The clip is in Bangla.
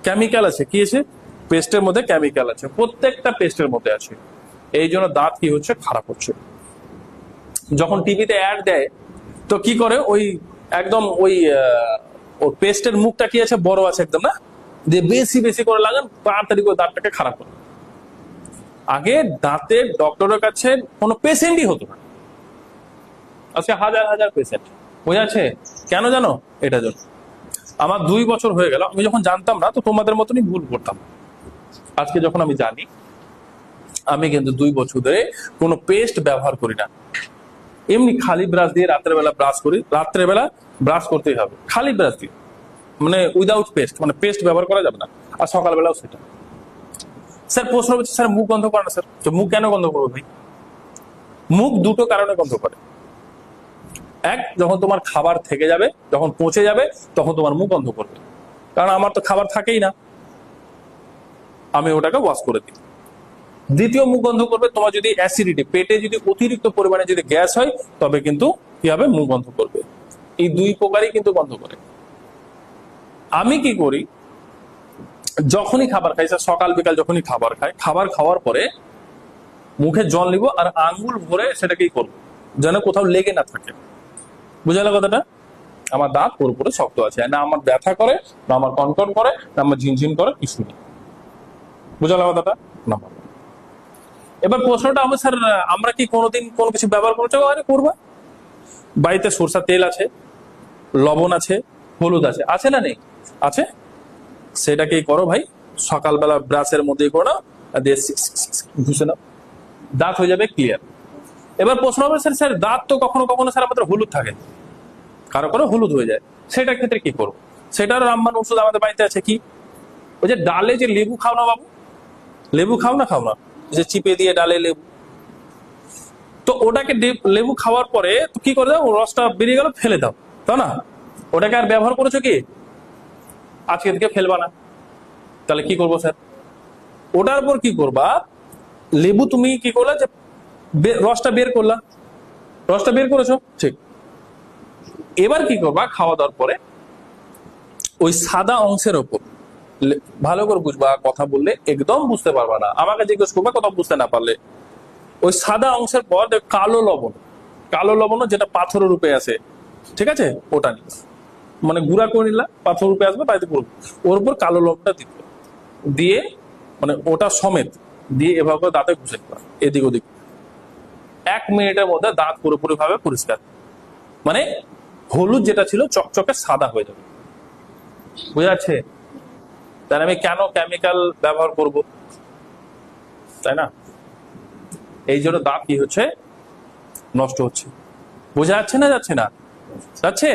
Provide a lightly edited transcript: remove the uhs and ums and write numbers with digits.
কেমিক্যাল আছে, কি আছে? পেস্টের মধ্যে কেমিক্যাল আছে, প্রত্যেকটা পেস্টের মধ্যে আছে। এই জন্য দাঁত কি হচ্ছে? খারাপ হচ্ছে। যখন টিভিতে অ্যাড দেয় তো কি করে, ওই একদম ওই পেস্টের মুখটা কি আছে, বড় আছে একদম, না দিয়ে বেশি বেশি করে লাগান, তাড়াতাড়ি করে দাঁতটাকে খারাপ করে। আগে দাঁতের ডক্টরের কাছে কোনো পেশেন্টই হতো না, আজকে হাজার হাজার পেশেন্ট। বোঝাচ্ছে কেন জানো? এটা জন্য। আমার 2 বছর হয়ে গেল, আমি যখন জানতাম না তো তোমাদের মতনই ভুল করতাম। আজকে যখন আমি জানি, আমি কিন্তু 2 বছর ধরে কোনো পেস্ট ব্যবহার করি না। এমনি খালি ব্রাশ দিয়ে রাত্রেবেলা ব্রাশ করি, রাত্রেবেলা ব্রাশ করতেই হবে খালি ব্রাশ দিয়ে, মানে উইদাউট পেস্ট, মানে পেস্ট ব্যবহার করা যাবে না। আর সকালবেলাও সেটা। স্যার প্রশ্ন হচ্ছে, স্যার মুখ গন্ধ করে না স্যার? তো মুখ কেন গন্ধ করবে ভাই? মুখ দুটো কারণে গন্ধ করে। এক, যখন তোমার খাবার থেকে যাবে, যখন পচে যাবে, তখন তোমার মুখ গন্ধ করবে, কারণ আমার তো খাবার থাকেই না, আমি ওটাকে ওয়াশ করে দিই। দ্বিতীয়, মুখ গন্ধ করবে তোমার যদি অ্যাসিডিটি, পেটে যদি অতিরিক্ত পরিমাণে যদি গ্যাস হয়, তবে কিন্তু কি হবে? মুখ গন্ধ করবে। এই 2 প্রকারই কিন্তু গন্ধ করে। আমি কি করি, যখনই খাবার খাই, সকাল বিকাল যখনই খাবার খাই, খাবার খাওয়ার পরে মুখে জল নিব আর আঙ্গুল ভরে সেটাকেই করবো, যেন কোথাও লেগে না থাকে। বুঝালে কথাটা? আমার দাঁত পুরোপুরি শক্ত আছে, না আমার ব্যথা করে, না আমার কনকন করে, না আমার ঝিনঝিন করে, কিছু নেই। বুঝালে কথাটা? না। এবার প্রশ্নটা হবে, স্যার আমরা কি কোনোদিন কোনো কিছু ব্যবহার করতে পারি? করবো। বাড়িতে সরষার তেল আছে, লবণ আছে, হলুদ আছে, আছে না নেই? আছে। সেটাকেই করো ভাই, সকালবেলা ব্রাশের মধ্যেই করো, দিয়ে ঘুষে নাও, দাঁত হয়ে যাবে ক্লিয়ার। এবার প্রশ্ন হবে, স্যার স্যার দাঁত তো কখনো কখনো স্যার আমাদের হলুদ থাকে, কারো কারো হলুদ হয়ে যায়, সেটার ক্ষেত্রে কি করবো? সেটার রামবান ওষুধ আমাদের বাড়িতে আছে। কি? ওই যে ডালে যে লেবু খাও না বাবু, লেবু খাও না? খাও না? যে চিপে দিয়ে ডালে লেবু, তো ওটাকে লেবু খাওয়ার পরে তো কি করে দাও, রসটা বেরিয়ে গেল, ফেলে দাও, তাই না? ওটাকে আর ব্যবহার করেছো কি? আজকে থেকে ফেলবা না। তাহলে কি করবো স্যার? ওটার পর কি করবা, লেবু তুমি কি করলা, যে রসটা বের করলা, রসটা বের করেছো, ঠিক। এবার কি করবা, খাওয়া দাওয়ার পরে ওই সাদা অংশের ওপর, ভালো করে বুঝবা, কথা বললে একদম বুঝতে পারবা না, আমাকে জিজ্ঞেস করবা কথা বুঝতে না পারলে। ওই সাদা অংশের পর কালো লবণ, কালো লবণ যেটা পাথরের রূপে আছে, ঠিক আছে, ওটা নিবা, মানে গুঁড়া করে নিলা, পাথর রূপে আসবে, বাড়িতে করবো, ওর উপর কালো লবণটা দিতে দিয়ে, মানে ওটা সমেত দিয়ে এভাবে করে দাঁতে ঘুষে দিবা, এদিক ওদিক। 1 মিনিটের মধ্যে দাঁত পুরোপুরি ভাবে পরিষ্কার, মানে হলুদ যেটা ছিল চকচকে সাদা হয়ে যাবে। বুঝা যাচ্ছে? তাহলে আমি কেন কেমিক্যাল ব্যবহার করব? তাই না? এই জন্য দাঁত কি হচ্ছে? নষ্ট হচ্ছে। বোঝা যাচ্ছে না? যাচ্ছে না? যাচ্ছে?